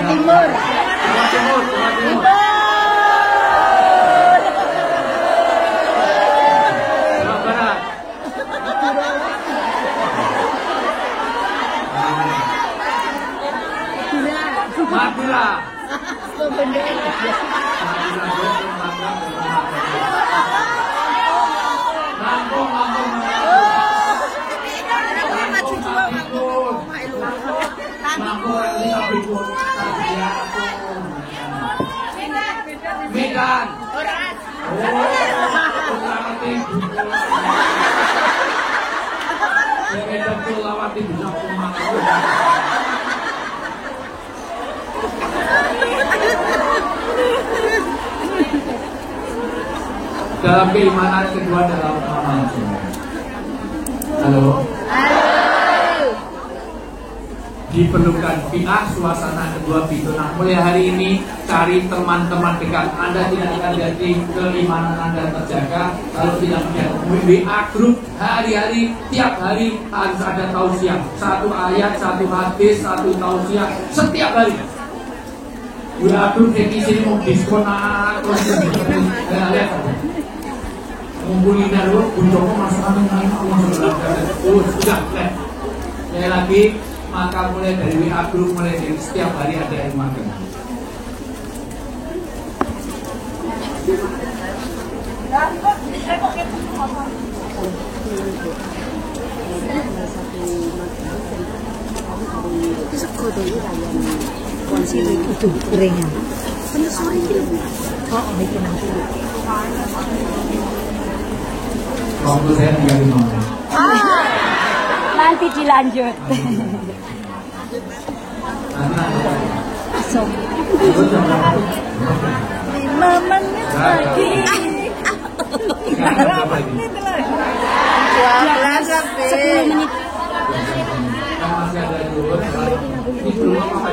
Timur. Jawa Timur. Jawa Barat. Madura. Medan. Medan Sulawati bisa kumat. Dalam keimanan kedua dalam amal. Halo. Diperlukan pihak suasana kedua pintu. Nah, mulai hari ini cari teman-teman dekat. Anda tidak akan jadi keimanan Anda terjaga kalau tidak punya WA grup hari-hari, tiap hari harus ada tausiah. Satu ayat, satu hadis, satu tausiah setiap hari. WA grup di sini mau diskon terus lihat. Ngumpulin dulu, bunjoko masuk angin sudah. Sekali lagi. Maka mulai dari WA group, mulai dari setiap hari ada yang makan. Itu gorengan. Penyesuaian itu. Oh, itu nanti. Waktu saya 35 menit. Nanti dilanjut. Asok. 5 menit lagi. 10 menit. Masih ada dulu. Ini belum apa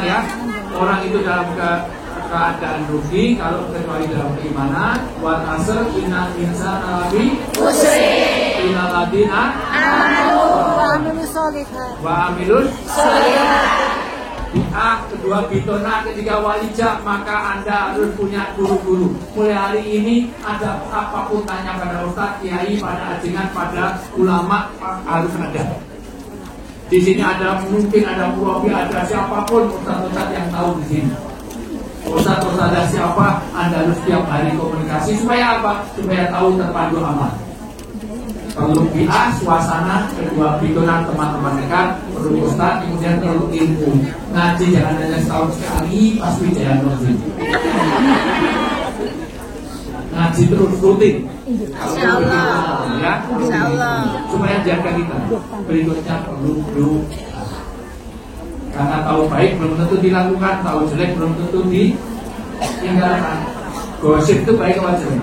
ya? Orang itu dalam keadaan rugi kalau kecuali dalam keimanan. Wal asr innal insana lafi khusr. Innal ladina wa amilus sholihat. Kedua bitona, ketiga walijah, maka Anda harus punya guru-guru. Mulai hari ini ada apapun tanya pada ustadz, kiai, pada ajengan, pada ulama harus ada. Di sini ada mungkin ada murabi, ada siapapun ustadz-ustadz yang tahu di sini. Ustadz-ustadz siapa, Anda harus setiap hari komunikasi supaya apa? Supaya tahu terpadu amal. Perlu biar suasana, kedua bitonan teman-teman dekat, perlu ustadz, kemudian perlu ilmu. Ngaji jangan hanya setahun sekali pas Wijaya Nurul. Ngaji terus rutin. Insyaallah. Ya, Insyaallah. supaya jaga kita. Berikutnya perlu doa. Karena tahu baik belum tentu dilakukan, tahu jelek belum tentu ditinggalkan. Gosip itu baik apa jelek?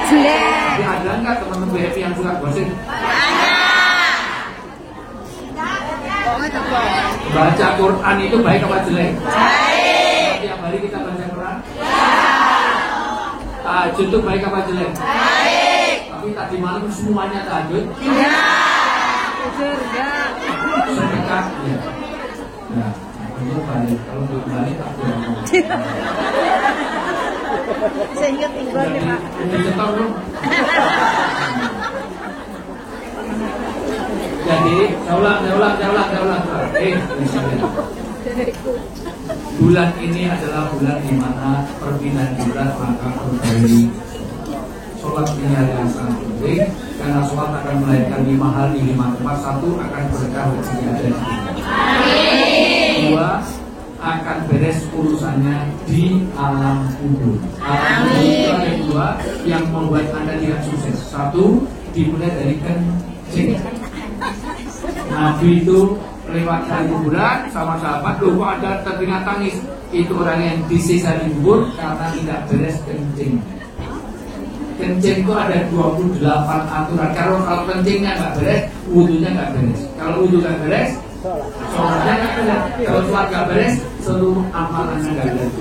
Jelek. Tapi ada nggak teman-teman VIP yang suka gosip? Baca Quran itu baik apa jelek? Baik. Tiap hari kita baca Quran? Tahajud itu baik apa jelek? Baik. Tapi tadi malam semuanya tahajud? Tidak. Sedekah? Ya. Nah, itu baik. Kalau belum balik tak boleh. Saya ingat tinggalnya Pak. Udah nyetor belum? Jadi, saya ulang. Bulan ini adalah bulan di mana perpindahan bulan maka berbagi. Sholat ini yang sangat penting karena sholat akan melahirkan 5 hal di 5 tempat. 1 akan berkah rezeki ada di sini. 2 akan beres urusannya di alam kubur. Alam kubur itu ada 2 yang membuat Anda tidak sukses. 1 dimulai dari kencing. Nabi itu lewat dari kuburan sama sahabat, loh kok ada terdengar tangis. Itu orang yang disisa di kubur karena tidak beres kencing. Kencing itu ada 28 aturan. Kalau kencingnya nggak beres, wudhunya nggak beres. Kalau wudhu nggak beres, sholatnya nggak beres. Kalau sholat nggak beres, seluruh amalannya nggak beres.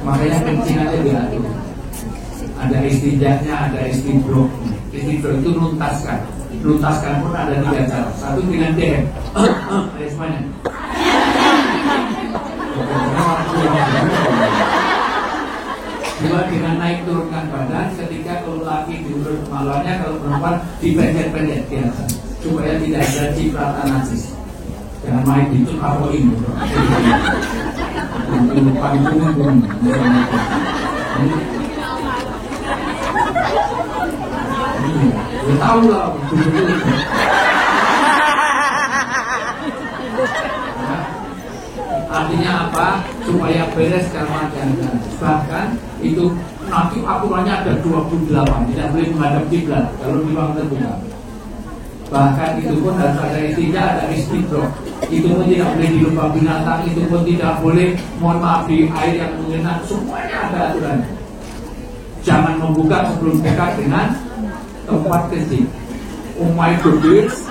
Makanya kencing aja diatur. Ada istinjaknya, ada istinbrok. Istinbrok itu nuntaskan. Luntaskan pun ada 3 cara. 1 dengan DM. Ayo semuanya. Dua, dengan naik turunkan badan. Ketika kalau laki diurut kemaluannya, kalau perempuan dipendek-pendek di atas, supaya tidak ada cipratan najis. Jangan main gitu apa ini. Tahu lah. Artinya apa? Supaya beres kamar janda. Bahkan itu nanti aturannya ada 28, tidak boleh menghadap kiblat kalau di ruang terbuka. Bahkan itu pun harus ada istilah, ada istidrok. Itu pun tidak boleh di lubang binatang, itu pun tidak boleh, mohon maaf, di air yang mengenang. Semuanya ada aturan. Jangan membuka sebelum dekat dengan tempat kencing. Oh my goodness,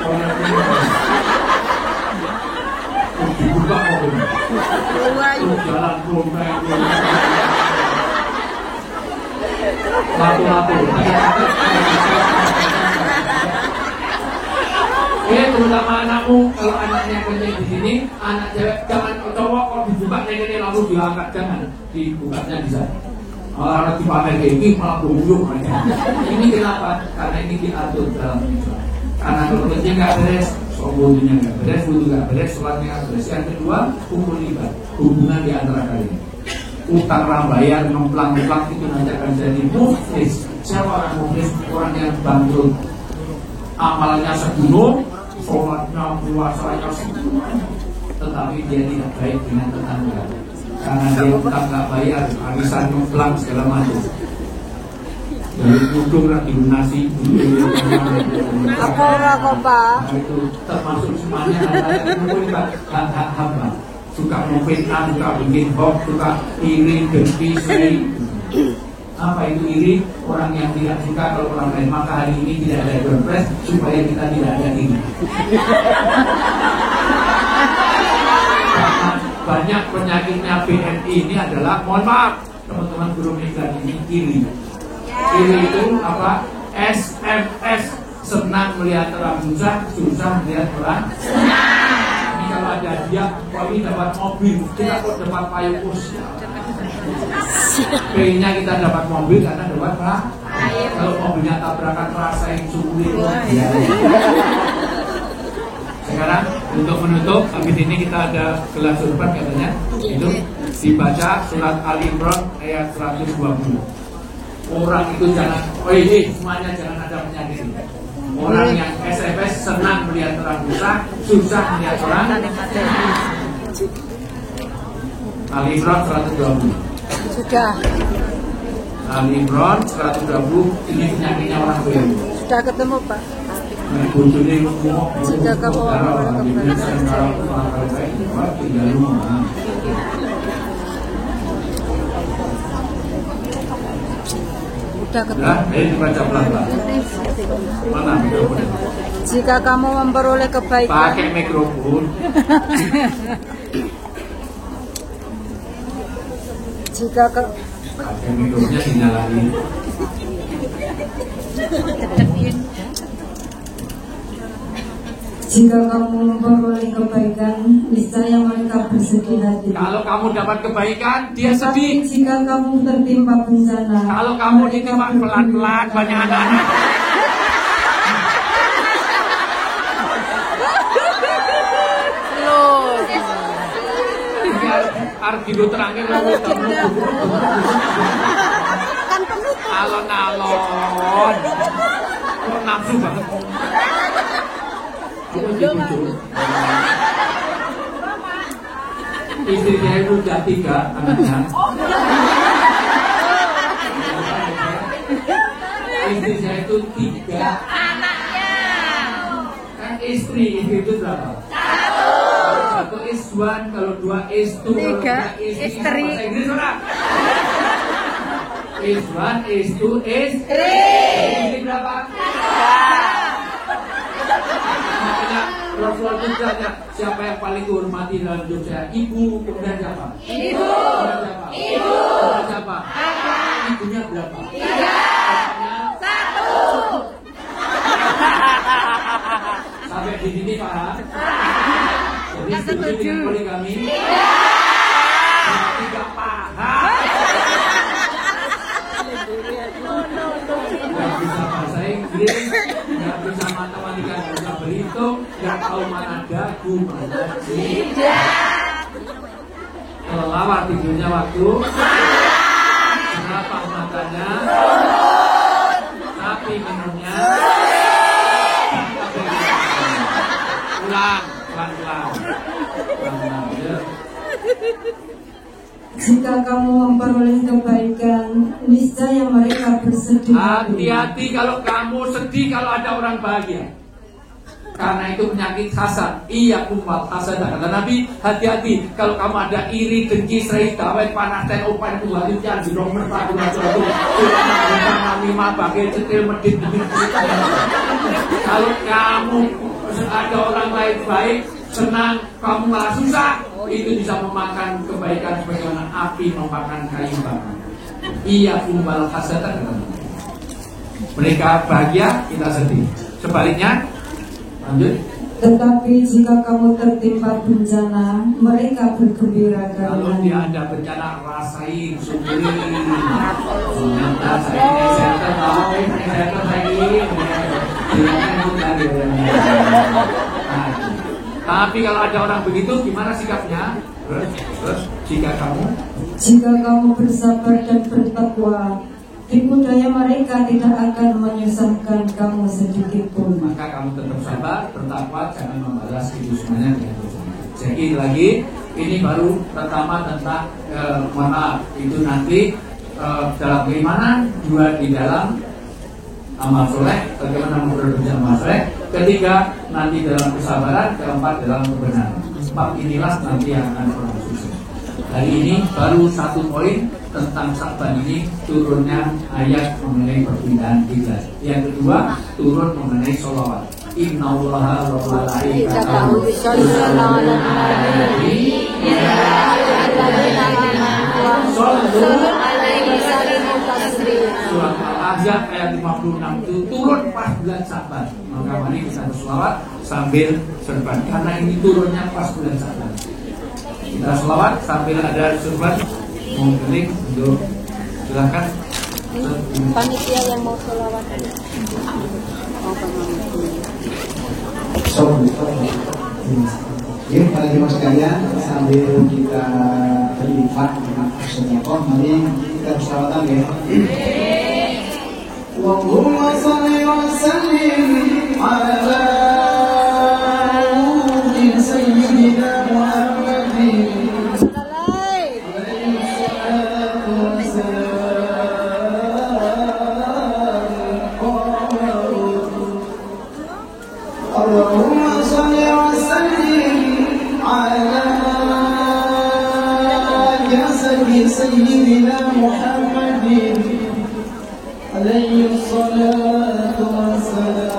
dibuka mobil, jalan komplek, lato-lato. Terutama anakmu, kalau anaknya kencing di sini, anak cewek jangan cowok kalau dibuka ini lalu diangkat, jangan dibukanya di sana. Malah dipamer kayak ini malah bungkuk. Ini kenapa? Karena ini diatur dalam Islam. Karena kalau kencing nggak beres, wudhunya nggak beres, wudhu nggak beres, sholatnya nggak beres. Yang kedua, hukum libat, hubungan di antara kalian. Utang rambayar, ngemplang-ngemplang itu nanti akan jadi muflis. Siapa orang muflis? Orang yang bangkrut. Amalannya segunung, sholatnya, puasanya segunung, tetapi dia tidak baik dengan tetangga. Karena dia utang nggak bayar, arisan ngemplang segala macam. Dari kudung lah dilunasi. Apa Pak? Itu termasuk semuanya adalah hak hamba. Suka memfitnah, suka bikin hoax, suka iri, dengki, seri. Apa itu iri? Orang yang tidak suka kalau orang lain. Maka hari ini tidak ada doorpress supaya kita tidak ada iri. Karena banyak penyakitnya BNI ini adalah, mohon maaf teman-teman guru migran ini, iri. Iri itu apa? SMS, senang melihat orang susah, susah melihat orang senang. Ini kalau ada dia, kok ini dapat mobil, kita kok dapat payung usia. P-nya kita dapat mobil karena dapat payung. Kalau mobilnya tabrakan rasain sulit. Sekarang untuk menutup, habis ini kita ada gelas surban katanya. Itu dibaca surat Al-Imran ayat 120. Orang itu jangan, semuanya jangan ada penyakit. Orang yang SMS senang melihat orang susah, susah melihat orang. Al-Imran 120. Sudah. Al-Imran 120, ini penyakitnya orang tua. Sudah ketemu Pak. Jika kamu udah ketemu. Dibaca pelan-pelan. Mana mikrofon? Jika kamu memperoleh kebaikan, pakai mikrofon. Jika pakai mikrofonnya dinyalain. Jika kamu memperoleh kebaikan, niscaya mereka bersedih hati. Kalau kamu dapat kebaikan, dia sedih. Jika kamu tertimpa bencana, kalau kamu ditimpa pelan-pelan banyak anak-anak. Harus gitu terangin kamu. Alon-alon. Kok nafsu banget. Istri saya itu udah 3 anaknya. Istri saya itu 3 anaknya. Kan istri itu berapa? 1 is 1, kalau 2 is 2, 3 istri. Is 1, is 2, is 3. Istri berapa? Makanya Rasulullah itu tanya, siapa yang paling dihormati dalam hidup saya? Ibu, kemudian siapa? Ibu. Kemudian siapa? Ibu. Kemudian siapa? Kakak. Ibunya berapa? 3. Kakaknya 1. Sampai di sini paham? Jadi setuju dengan poligami? teman-teman yang bisa berhitung, nggak tahu mana dagu, mana jidat. Kelelawar tidurnya waktu, kenapa matanya, tapi minumnya, ulang, pelan-pelan. Jika kamu memperoleh kebaikan, niscaya mereka bersedih. Hati-hati kalau kamu sedih kalau ada orang bahagia. Karena itu penyakit hasad. Iya kumpal hasad. Kata Nabi, hati-hati kalau kamu ada iri, dengki, serai, dawai, panas, dan opan, itu hari jangan dirong merpati, lima bagai cetil, medit, kalau kamu ada orang lain baik, senang, kamu malah susah, itu bisa memakan kebaikan sebagaimana api memakan kayu bakar. Iya kumpal hasad. Mereka bahagia, kita sedih. Sebaliknya, lanjut. Tetapi jika kamu tertimpa bencana, mereka bergembira Kalau dia karena ada bencana, rasain, syukuri. Ternyata saya tahu, saya lagi. Tapi kalau ada orang begitu, gimana sikapnya? Terus jika kamu bersabar dan bertakwa, tipu daya mereka tidak akan menyusahkan kamu sedikit pun. Maka kamu tetap sabar, bertakwa, jangan membalas itu semuanya dengan dosa. Jadi lagi, ini baru pertama tentang maaf. Itu nanti dalam keimanan, dua di dalam amal soleh, bagaimana memperbaiki amal soleh. Ketiga, nanti dalam kesabaran. Keempat, dalam kebenaran. Sebab inilah nanti yang akan orang sukses. Hari ini baru satu poin tentang Sa'ban ini, turunnya ayat mengenai perpindahan kiblat. Yang kedua, turun mengenai sholawat. Innallaha wa malaikatahu yusholluna 'alan nabi ya ayyuhalladzina amanu shollu 'alaihi wa sallimu taslima. Surat Al-Ahzab ayat 56 itu turun pas bulan Sa'ban. Maka mari kita berselawat sambil serban, karena ini turunnya pas bulan Sa'ban. Kita selawat sambil ada serban. Mau klik untuk silakan. Panitia yang mau selawat. Oke, para jemaah sekalian, sambil kita berlipat dengan Rasulullah, mari kita berselawatan ya. Allahumma shalli wa sallim ala sayyidina Muhammadin. Allahumma shalli wa sallim ala jasadi sayyidina Muhammadin alaihi salatu wassalam.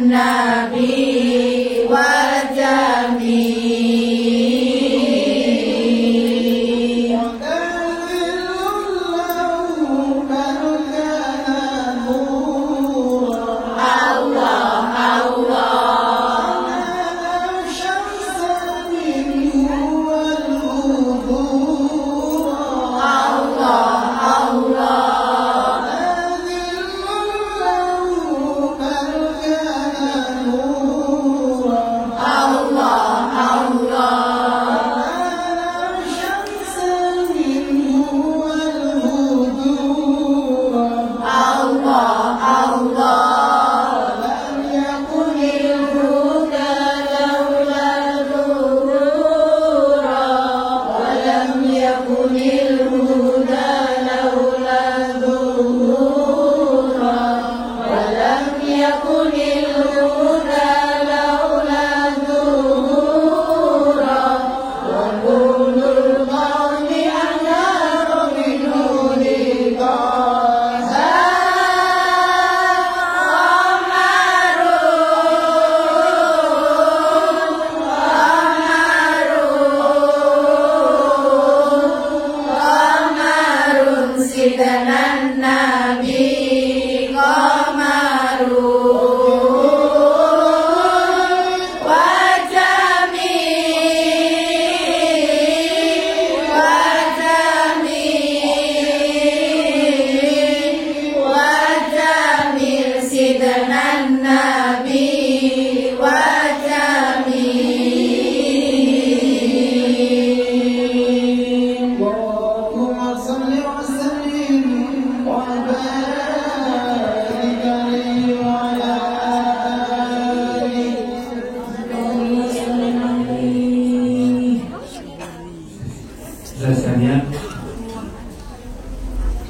النبي والجميع الله الله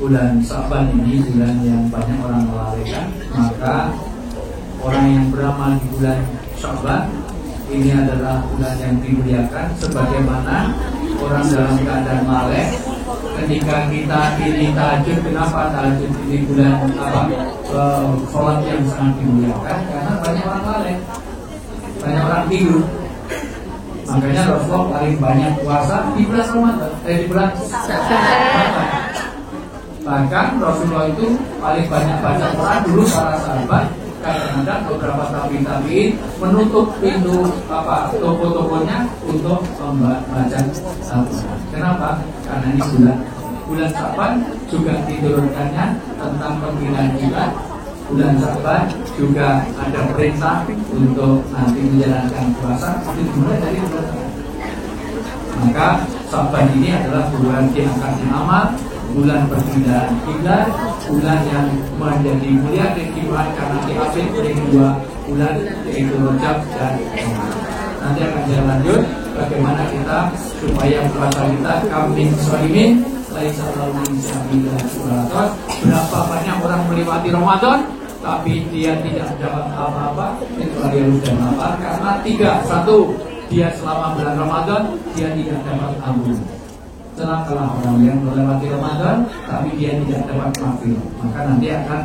bulan Sa'ban ini bulan yang banyak orang melalaikan, maka orang yang beramal di bulan Sa'ban ini adalah bulan yang dimuliakan, sebagaimana orang dalam keadaan lalai ketika kita ini tahajud. Kenapa tahajud ini bulan sholat yang sangat dimuliakan? Karena banyak orang lalai, banyak orang tidur. Makanya Rasulullah paling banyak puasa di bulan Ramadan, di bulan Sa'ban. Bahkan Rasulullah itu paling banyak baca Quran dulu para sahabat. Kadang-kadang beberapa tabi'in menutup pintu toko-tokonya untuk membaca Al-Quran. Kenapa? Karena ini bulan Sa'ban juga diturunkannya tentang pembinaan kita. Bulan Sa'ban juga ada perintah untuk nanti menjalankan puasa. Itu dimulai dari bulan Sa'ban. Maka Sa'ban ini adalah bulan diangkat nama, bulan perpindahan kiblat, bulan yang menjadi mulia di kiblat karena diapit oleh dua bulan, yaitu Rajab dan Ramadan. Nanti akan saya lanjut bagaimana kita supaya puasa kita kaming sholimin laisa lahu min sabilah suratot. Berapa banyak orang melewati Ramadan tapi dia tidak dapat apa-apa, itu dia sudah lapar karena satu, dia selama bulan Ramadan dia tidak dapat ampun. Celakalah orang yang melewati Ramadan tapi dia tidak dapat maghfirah. Maka nanti akan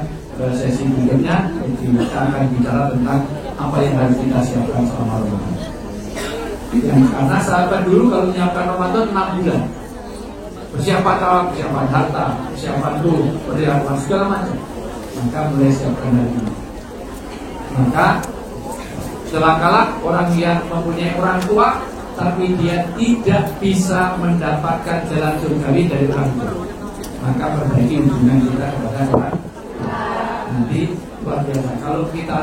sesi berikutnya kita akan bicara tentang apa yang harus kita siapkan selama Ramadan. Karena sahabat dulu kalau menyiapkan Ramadan 6 bulan, persiapan tawaf, persiapan harta, persiapan tuh, persiapan segala macam. Maka mulai siapkan dari ini. Maka celakalah orang yang mempunyai orang tua tapi dia tidak bisa mendapatkan jalan surgawi dari orang tua. Maka perbaiki hubungan kita kepada orang tua. Nanti luar biasa. Kalau kita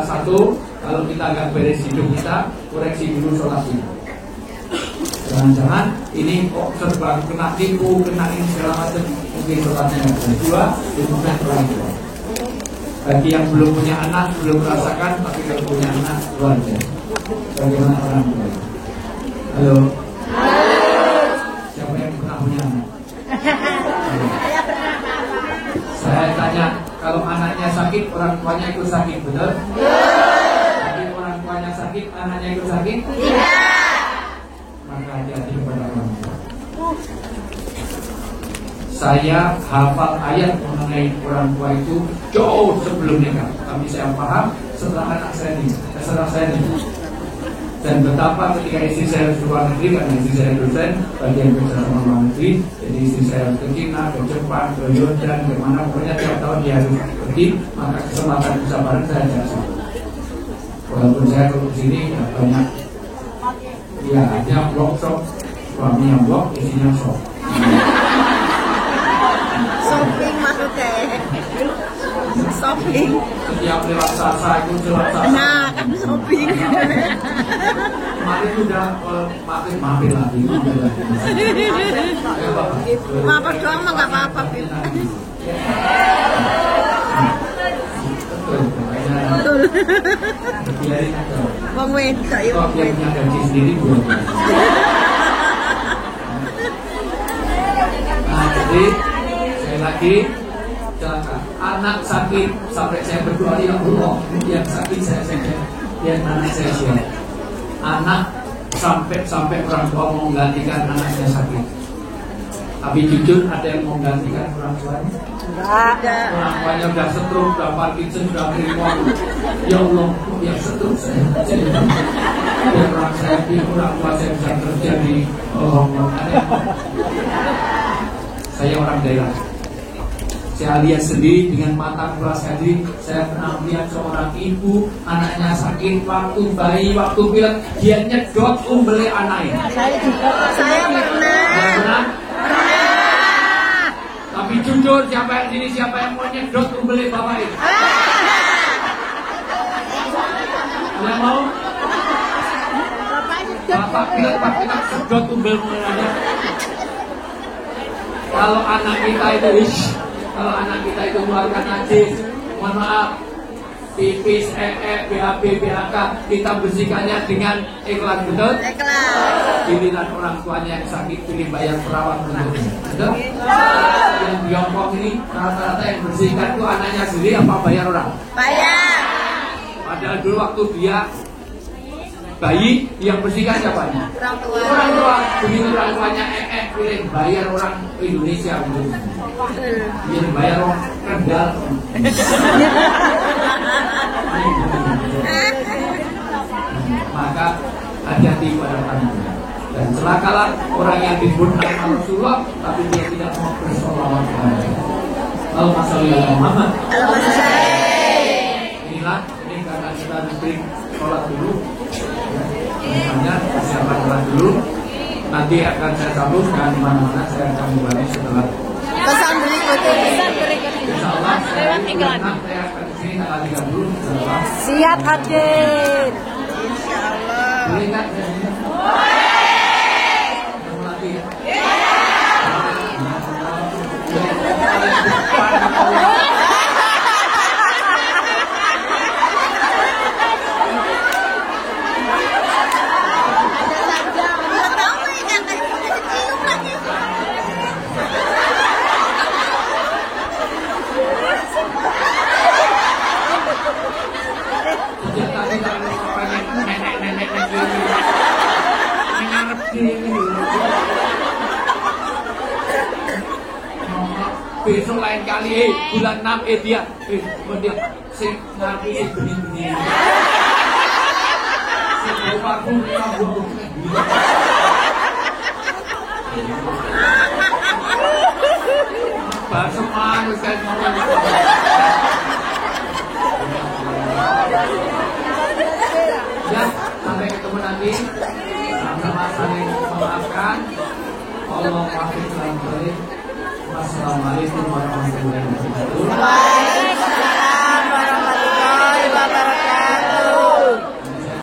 kalau kita agak beres hidup kita, koreksi dulu sholat kita. Jangan-jangan ini kok serba kena tipu, kena ini segala macam. Mungkin sholatnya kedua, hubungan orang tua. Bagi yang belum punya anak, belum merasakan, tapi kalau punya anak, luar biasa. Bagaimana orang tua? Halo. Siapa yang pernah punya anak? Saya pernah. Saya tanya, kalau anaknya sakit, orang tuanya ikut sakit, betul? Tapi orang tuanya sakit, anaknya ikut sakit? Tidak. Maka hati-hati kepada orang tua. Saya hafal ayat mengenai orang tua itu jauh sebelum nikah. Tapi saya paham setelah anak saya nikah. terserah saya nih. Dan betapa ketika istri saya di luar negeri, karena istri saya dosen bagian kerja sama luar negeri, jadi istri saya ke China, ke Jepang, ke Yordan, kemana pokoknya tiap tahun dia harus pergi, maka kesempatan bisa bareng saya jasa. Walaupun saya kalau di sini ya banyak, ya hanya workshop, suaminya blog, isinya shop. Shopping maksudnya. Shopping. Setiap lewat Sasa itu lewat Sasa. Nah, kan shopping. Kemarin sudah mampir lagi. Apa doang mah nggak apa-apa, Pip. Betul. Wong wedok ya wong Yang punya gaji sendiri buat. Nah, jadi sekali lagi celaka. Anak sakit sampai saya berdoa ya Allah, yang sakit saya yang anak saya siap. Anak sampai orang tua mau menggantikan anaknya sakit. Tapi jujur ada yang mau menggantikan orang tuanya? Enggak ada. Orang tuanya udah stroke, udah Parkinson, udah Primon. Ya Allah, yang stroke saya. Biar orang saya, biar orang tua saya bisa kerja di Hongkong. Saya orang daerah. Saya lihat sendiri dengan mata kepala saya sendiri. Saya pernah melihat seorang ibu, anaknya sakit waktu bayi, waktu pilek, dia nyedot umbele anaknya. Saya pernah. Tapi jujur, siapa yang sini, siapa yang mau nyedot umbele bapak itu? Yang mau? Bapak pilek, pak kita sedot umbel mulanya. Kalau anak kita itu, kalau anak kita itu mengeluarkan najis, mohon maaf, pipis, BAB, BAK, kita bersihkannya dengan ikhlas, betul? Ikhlas. Giliran orang tuanya yang sakit, pilih bayar perawat menurutnya, betul? Yang di Hongkong ini rata-rata yang bersihkan itu anaknya sendiri apa bayar orang? Bayar. Padahal dulu waktu dia bayi, yang bersihkan siapa? Orang tua. Orang tua. Begitu orang tuanya pilih bayar orang Indonesia, betul? Biar bayar orang Kendal. Maka hati-hati pada panitia. Dan celakalah orang yang disebut nama Rasulullah tapi dia tidak mau bersolawat kepada Allahumma sholli ala Muhammad. Inilah, ini karena kita break sholat dulu. Misalnya persiapan sholat dulu. Nanti akan saya sambung dan mana-mana saya akan kembali setelah Pesan berikutnya. Insya Allah saya akan kesini tanggal 30 insyaallah. Siap hadir. Insya Allah. Boleh nggak? Mau lagi ya? Sejak tadi kalau pengen nenek-nenek ngarep gini. Besok lain kali, bulan 6 dia sing ngarepe sing bening-bening. Sing bawa parfum rambut. Bahasa mana kan ngomong. Ya, sampai ketemu nanti. Sama-sama saling memaafkan. Allah maafkan. Wassalamualaikum warahmatullahi wabarakatuh.